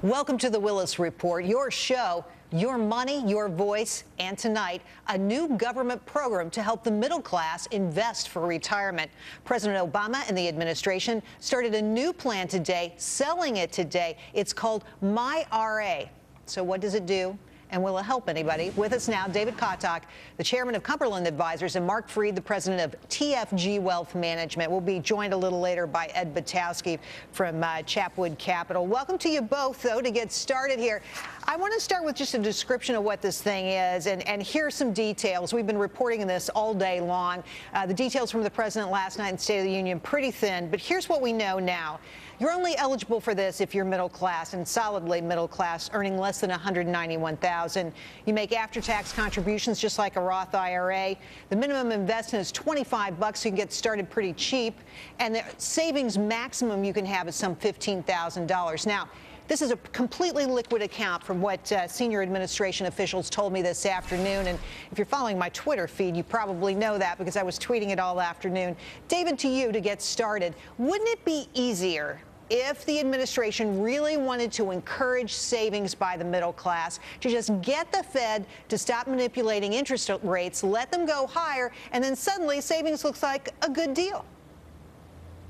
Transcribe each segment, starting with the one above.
Welcome to the Willis Report, your show, your money, your voice, and tonight, a new government program to help the middle class invest for retirement. President Obama and the administration started a new plan today, selling it today. It's called MyRA. So what does it do? And will it help anybody? With us now, David Kotok, the chairman of Cumberland Advisors, and Mark Freed, the president of TFG Wealth Management. We'll be joined a little later by Ed Batowski from Chapwood Capital. Welcome to you both, though, to get started here. I want to start with just a description of what this thing is, and here's some details. We've been reporting on this all day long. The details from the president last night in State of the Union, pretty thin, but here's what we know now. You're only eligible for this if you're middle class and solidly middle class, earning less than $191,000. You make after-tax contributions just like a Roth IRA. The minimum investment is $25, so you can get started pretty cheap. And the savings maximum you can have is some $15,000. Now, this is a completely liquid account from what senior administration officials told me this afternoon. And if you're following my Twitter feed, you probably know that because I was tweeting it all afternoon. David, to you to get started, wouldn't it be easier if the administration really wanted to encourage savings by the middle class to just get the Fed to stop manipulating interest rates, let them go higher, and then suddenly savings looks like a good deal?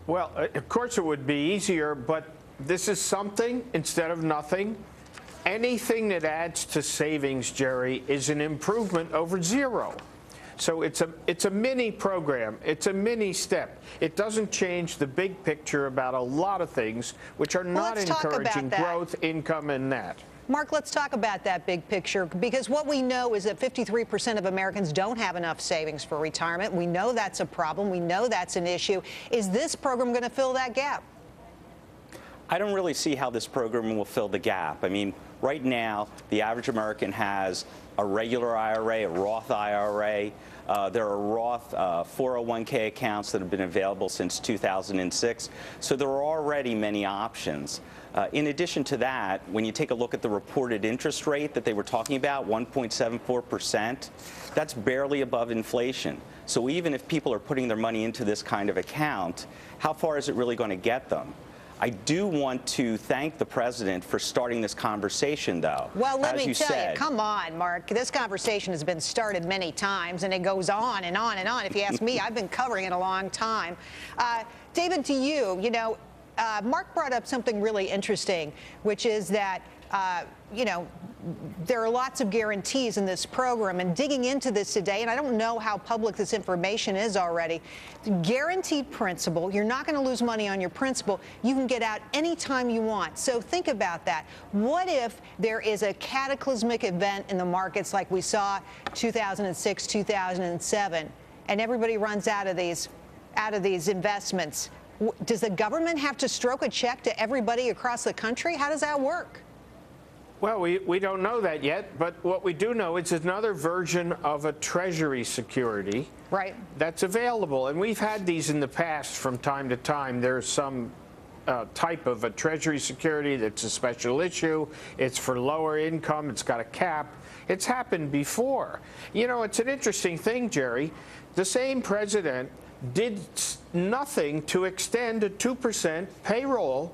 Well, of course it would be easier, but this is something instead of nothing. Anything that adds to savings, Jerry, is an improvement over zero. So it's a mini program. It's a mini step. It doesn't change the big picture about a lot of things, which are not encouraging growth, income, and that. Mark, let's talk about that big picture, because what we know is that 53% of Americans don't have enough savings for retirement. We know that's a problem. We know that's an issue. Is this program going to fill that gap? I don't really see how this program will fill the gap. I mean, right now, the average American has a regular IRA, a Roth IRA. There are Roth 401k accounts that have been available since 2006. So there are already many options. In addition to that, when you take a look at the reported interest rate that they were talking about, 1.74%, that's barely above inflation. So even if people are putting their money into this kind of account, how far is it really going to get them? I do want to thank the president for starting this conversation, though. Well, let me tell you, come on, Mark. This conversation has been started many times, and it goes on and on and on. If you ask me, I've been covering it a long time. David, to you, Mark brought up something really interesting, which is that, there are lots of guarantees in this program, and digging into this today, and I don't know how public this information is already, guaranteed principal, you're not going to lose money on your principal. You can get out anytime you want. So think about that. What if there is a cataclysmic event in the markets like we saw 2006, 2007, and everybody runs out of these investments? Does the government have to stroke a check to everybody across the country? How does that work? Well, we don't know that yet, but what we do know is another version of a Treasury security that's available. And we've had these in the past from time to time. There's some type of a Treasury security that's a special issue. It's for lower income. It's got a cap. It's happened before. It's an interesting thing, Jerry. The same president did nothing to extend a 2% payroll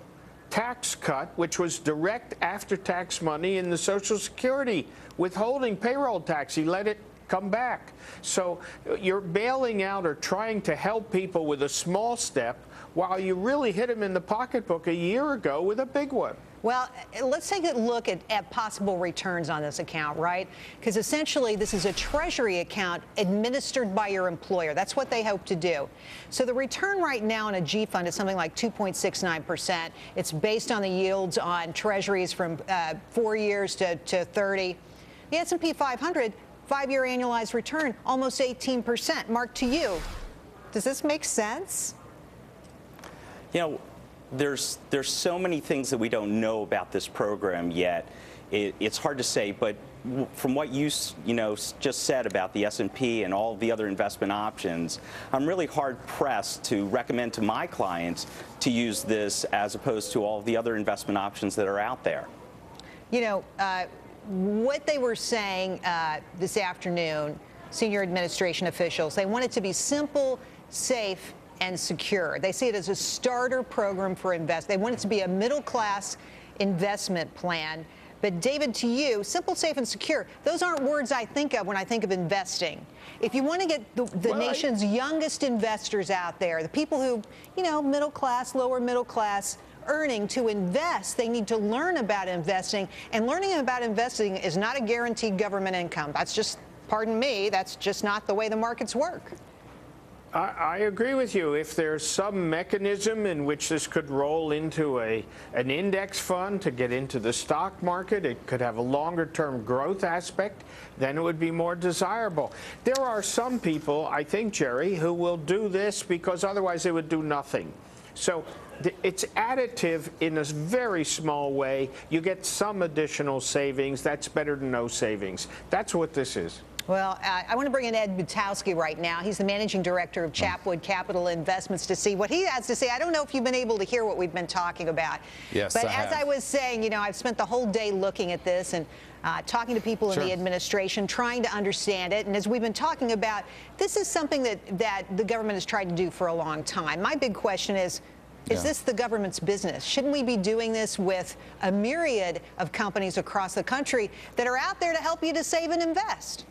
tax cut, which was direct after-tax money in the Social Security withholding payroll tax. He let it come back. So you're bailing out or trying to help people with a small step while you really hit them in the pocketbook a year ago with a big one. Well, let's take a look at possible returns on this account, right? Because essentially this is a Treasury account administered by your employer. That's what they hope to do. So the return right now in a G fund is something like 2.69%. It's based on the yields on Treasuries from 4 years to 30. The S&P 500, 5-year annualized return, almost 18%. Mark, to you, does this make sense? There's so many things that we don't know about this program yet. It's hard to say, but from what you just said about the S&P and all the other investment options, I'm really hard pressed to recommend to my clients to use this as opposed to all the other investment options that are out there. What they were saying this afternoon, senior administration officials, they want it to be simple, safe, and secure. They see it as a starter program for investors. They want it to be a middle-class investment plan. But David, to you, simple, safe, and secure, those aren't words I think of when I think of investing. If you want to get the nation's youngest investors out there, the people who, you know, middle class, lower middle class, earning to invest, they need to learn about investing. And learning about investing is not a guaranteed government income. That's just, pardon me, that's just not the way the markets work. I agree with you. If there's some mechanism in which this could roll into an index fund to get into the stock market, it could have a longer-term growth aspect, then it would be more desirable. There are some people, I think, Jerry, who will do this because otherwise they would do nothing. So it's additive in a very small way. You get some additional savings. That's better than no savings. That's what this is. Well, I want to bring in Ed Butowski right now. He's the managing director of Chapwood Capital Investments to see what he has to say. I don't know if you've been able to hear what we've been talking about. Yes, but I have. as I was saying, you know, I've spent the whole day looking at this and talking to people in the administration, trying to understand it. And as we've been talking about, this is something that the government has tried to do for a long time. My big question is this the government's business? Shouldn't we be doing this with a myriad of companies across the country that are out there to help you to save and invest?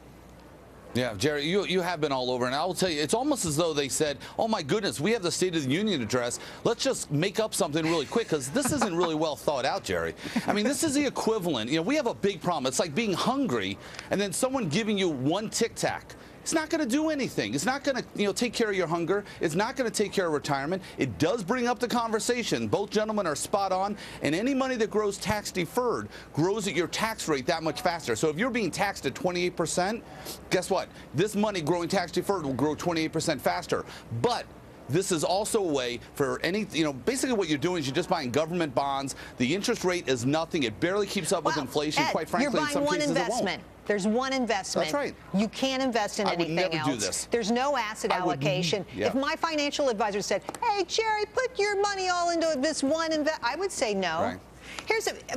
Yeah, Jerry, you have been all over, and I will tell you, it's almost as though they said, oh my goodness, we have the State of the Union address, let's just make up something really quick, because this isn't really well thought out, Jerry. I mean, this is the equivalent. You know, we have a big problem. It's like being hungry, and then someone giving you one Tic Tac. It's not going to do anything. It's not going to, you know, take care of your hunger. It's not going to take care of retirement. It does bring up the conversation. Both gentlemen are spot on. And any money that grows tax deferred grows at your tax rate that much faster. So if you're being taxed at 28%, guess what? This money growing tax deferred will grow 28% faster. But this is also a way for any, you know, basically what you're doing is you're just buying government bonds. The interest rate is nothing. It barely keeps up with inflation. Ed, quite frankly, you're in some buying cases one it won't. investment. There's one investment. That's right. You can't invest in anything else. I would never do this. There's no asset allocation. If my financial advisor said, hey, Jerry, put your money all into this one investment, I would say no. Right.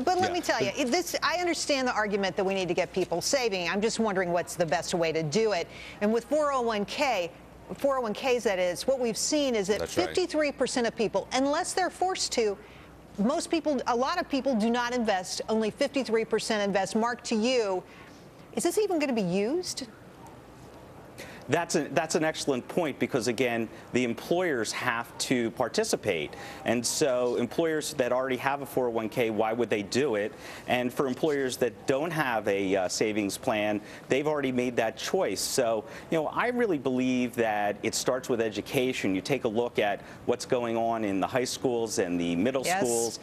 But let me tell you, I understand the argument that we need to get people saving. I'm just wondering what's the best way to do it. And with 401ks, that is, what we've seen is that 53% of people, unless they're forced to, most people, a lot of people do not invest. Only 53% invest. Mark, to you, is this even going to be used? That's an excellent point because, again, the employers have to participate. And so employers that already have a 401k, why would they do it? And for employers that don't have a savings plan, they've already made that choice. So, you know, I really believe that it starts with education. You take a look at what's going on in the high schools and the middle schools.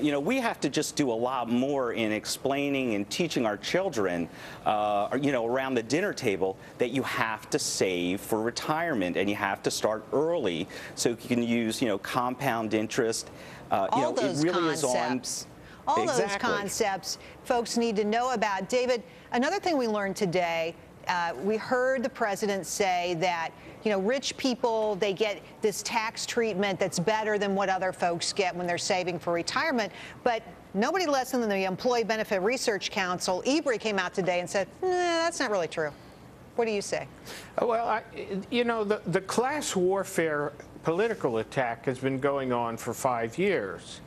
You know, we have to just do a lot more in explaining and teaching our children, you know, around the dinner table that you have to save for retirement and you have to start early so you can use, you know, compound interest. All those concepts. All those concepts folks need to know about. David, another thing we learned today, we heard the president say that, you know, rich people, they get this tax treatment that's better than what other folks get when they're saving for retirement. But nobody less than the Employee Benefit Research Council, EBRI, came out today and said, nah, that's not really true. What do you say? Well, you know, the class warfare political attack has been going on for 5 years,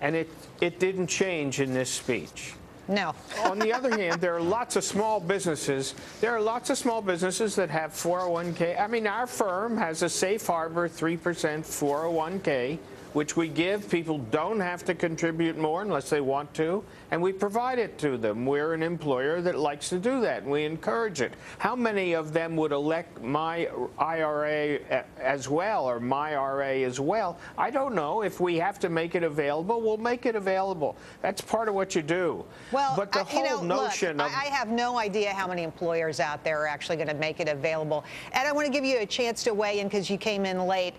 and it didn't change in this speech. No. On the other hand, there are lots of small businesses. There are lots of small businesses that have 401k. I mean, our firm has a safe harbor 3% 401k, which we give. People don't have to contribute more unless they want to, and we provide it to them. We're an employer that likes to do that, and we encourage it. How many of them would elect my IRA as well, or my RA as well? I don't know. If we have to make it available, we'll make it available. That's part of what you do. Well, but the whole notion look, of... I have no idea how many employers out there are actually going to make it available. Ed, I want to give you a chance to weigh in because you came in late.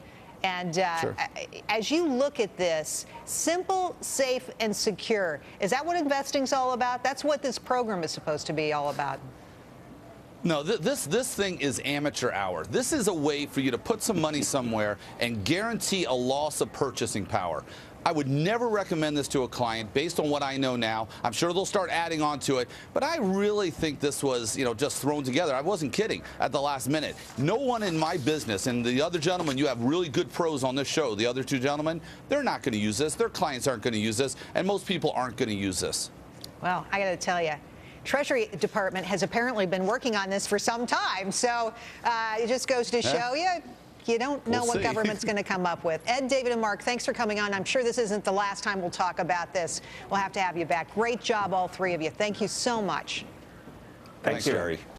And as you look at this, simple, safe, and secure, is that what investing's all about? That's what this program is supposed to be all about. No, this thing is amateur hour. This is a way for you to put some money somewhere and guarantee a loss of purchasing power. I would never recommend this to a client based on what I know now. I'm sure they'll start adding on to it, but I really think this was, just thrown together. I wasn't kidding at the last minute. No one in my business, and the other gentlemen, you have really good pros on this show, the other two gentlemen, they're not going to use this. Their clients aren't going to use this, and most people aren't going to use this. Well, I got to tell you, Treasury Department has apparently been working on this for some time, so it just goes to show you don't know what government's going to come up with. Ed, David, and Mark, thanks for coming on. I'm sure this isn't the last time we'll talk about this. We'll have to have you back. Great job, all three of you. Thank you so much. Thanks, Jerry.